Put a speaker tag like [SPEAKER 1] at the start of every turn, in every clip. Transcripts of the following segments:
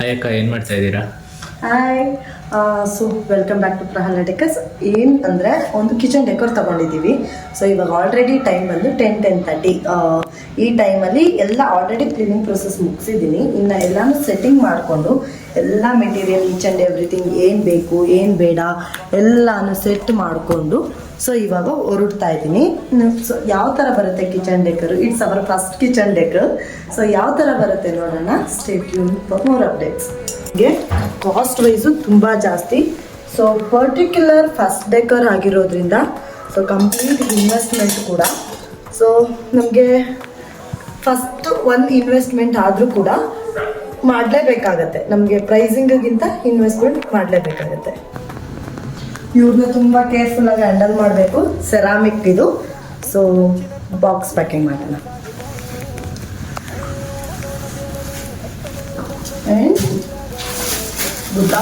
[SPEAKER 1] ಅಯ್ಯಕ್ಕ ಏನು ಮಾಡ್ತಾ ಇದ್ದೀರಾ?
[SPEAKER 2] Hi, so welcome back to Prahlad decors. ಏನು ಅಂದರೆ ಒಂದು ಕಿಚನ್ ಡೆಕೋರ್ ತೊಗೊಂಡಿದ್ದೀವಿ. ಸೊ ಇವಾಗ ಆಲ್ರೆಡಿ ಟೈಮ್ ಬಂದು 10:30. ಈ ಟೈಮಲ್ಲಿ ಎಲ್ಲ ಆಲ್ರೆಡಿ ಕ್ಲೀನಿಂಗ್ ಪ್ರೊಸೆಸ್ ಮುಗಿಸಿದ್ದೀನಿ. ಇನ್ನು ಎಲ್ಲನೂ ಸೆಟ್ಟಿಂಗ್ ಮಾಡಿಕೊಂಡು ಎಲ್ಲ ಮೆಟೀರಿಯಲ್ ಈಚ್ ಆ್ಯಂಡ್ ಎವ್ರಿಥಿಂಗ್ ಏನು ಬೇಕು ಏನು ಬೇಡ ಎಲ್ಲನೂ ಸೆಟ್ ಮಾಡಿಕೊಂಡು ಸೊ ಇವಾಗ ಹೊರಡ್ತಾ ಇದ್ದೀನಿ. ಸೊ ಯಾವ ಥರ ಬರುತ್ತೆ kitchen decor? It's our first kitchen decor. So ಯಾವ ಥರ ಬರುತ್ತೆ ನೋಡೋಣ. Stay tune for more updates. Cost wise ತುಂಬ ಜಾಸ್ತಿ. ಸೊ ಪರ್ಟಿಕ್ಯುಲರ್ ಫಸ್ಟ್ ಡೆಕೋರ್ ಆಗಿರೋದ್ರಿಂದ ಸೊ ಕಂಪ್ಲೀಟ್ ಇನ್ವೆಸ್ಟ್ಮೆಂಟ್ ಕೂಡ. ಸೊ ನಮಗೆ ಫಸ್ಟ್ ಒಂದು ಇನ್ವೆಸ್ಟ್ಮೆಂಟ್ ಆದರೂ ಕೂಡ ಮಾಡಲೇಬೇಕಾಗತ್ತೆ. ನಮಗೆ ಪ್ರೈಸಿಂಗಿಗಿಂತ ಇನ್ವೆಸ್ಟ್ಮೆಂಟ್ ಮಾಡಲೇಬೇಕಾಗತ್ತೆ. ಇವ್ರನ್ನ ತುಂಬ ಕೇರ್ಫುಲ್ಲಾಗಿ ಹ್ಯಾಂಡಲ್ ಮಾಡಬೇಕು. ಸೆರಾಮಿಕ್ ಇದು. ಸೊ ಬಾಕ್ಸ್ ಪ್ಯಾಕಿಂಗ್ ಮಾಡೋಣ. And Buddha.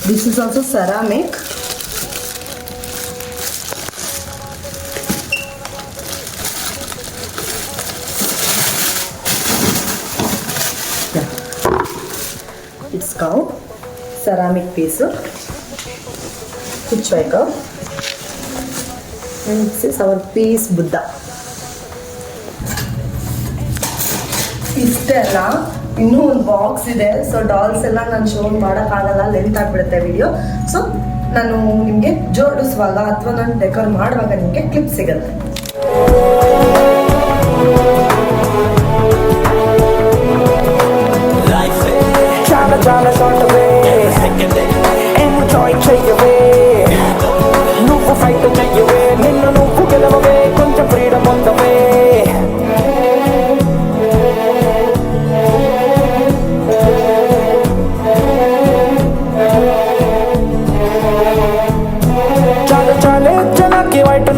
[SPEAKER 2] This is also ceramic. Yeah. It's cow ceramic piece. Hitchhiker. And this is our piece Buddha. ಇಷ್ಟೆಲ್ಲ ಇನ್ನೂ ಒಂದು ಬಾಕ್ಸ್ ಇದೆ. ಸೊ ಡಾಲ್ಸ್ ಎಲ್ಲ ನಾನು ಶೋ ಮಾಡೋಕ್ಕಾಗಲ್ಲ, ಲೆಂತ್ ಆಗಿಬಿಡುತ್ತೆ ವಿಡಿಯೋ. ಸೊ ನಾನು ನಿಮಗೆ ಜೋಡಿಸುವಾಗ ಅಥವಾ ನಾನು ಡೆಕೋರ್ ಮಾಡುವಾಗ ನಿಮಗೆ ಕ್ಲಿಪ್ ಸಿಗುತ್ತೆ.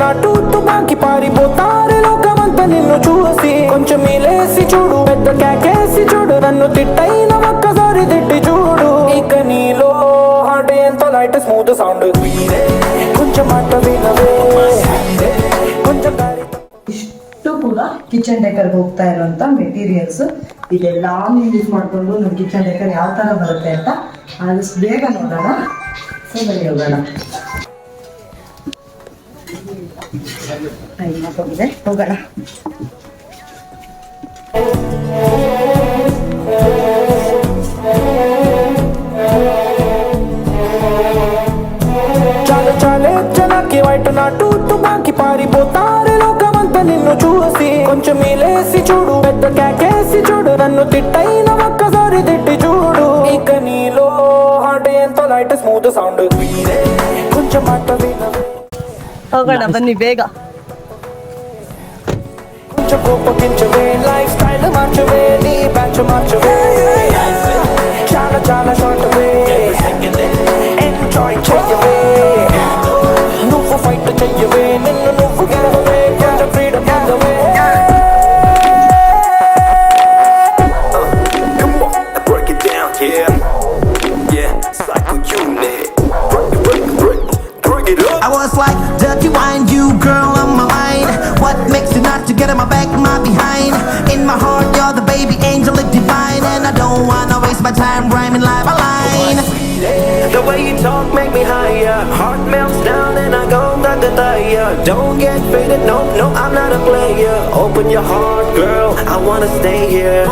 [SPEAKER 3] నాటు తుపాకి పారిపోతారే లోకమంతా నిన్ను చూసి కొంచెం మీలేసి చూడు పెద్ద కేకేసి చూడు నన్ను తిట్టైన ఒక్కసారి తిట్టి చూడు ఇక నీలో హార్ట్ ఎంతో లైట్ స్మూత్ సౌండ్ కొంచెం మాట వినవే కొంచెం
[SPEAKER 2] ಇಷ್ಟು ಕೂಡ ಕಿಚನ್ ಡೆಕೋರ್ಗೆ ಹೋಗ್ತಾ ಇರುವಂಥ ಮೆಟೀರಿಯಲ್ಸ್ ಇದೆಲ್ಲ ಯೂಸ್ ಮಾಡಿಕೊಂಡು ನಮ್ಮ ಕಿಚನ್ ಡೆಕೋರ್ ಯಾವ ಥರ ಬರುತ್ತೆ ಅಂತ ಆದಷ್ಟು ಬೇಗ ನೋಡೋಣ. ಸೊ ಬನ್ನಿ ಹೋಗೋಣ. ಹೋಗಿದೆ, ಹೋಗೋಣ.
[SPEAKER 3] చాలు చాలే జనాకి వైట్ నాటు తుపాకి పారిపోతారే లోకమంతా నిన్ను చూసి కొంచెం మీలేసి చూడు పెద్ద కేకేసి చూడు నన్ను తిట్టైన ఒక్కసారి తిట్టి చూడు ఇక నీలో హార్ట్ ఎంతో లైట్ స్మూత్ సౌండ్ కొంచెం మాట వినవే.
[SPEAKER 2] ಹೋಗೋಣ ಬನ್ನಿ ಬೇಗ.
[SPEAKER 3] కోపగించవే లైఫ్ స్టైల్ మార్చవే నీ బ్యాచ్ మార్చవే చాలా చాలా షార్ట్వే ఎంజాయ్ చెయ్యవే నువ్వు ఫైట్ చెయ్యవే నిన్ను నువ్వు గెలవవే కొంచెం freedom పొందవే. Come on, break it down, yeah. Yeah, psycho unit. Break it up.
[SPEAKER 4] I was like dirty wine, you girl on my mind. What makes you not to get on my back, my behind? In my heart, you're the baby angel, it's divine. And I don't wanna waste my time rhyming line by line.
[SPEAKER 3] The way you talk make me higher. Heart melts down and I go da-da-da-ya. Don't get faded, no, no, I'm not a player. Open your heart, girl, I wanna stay here.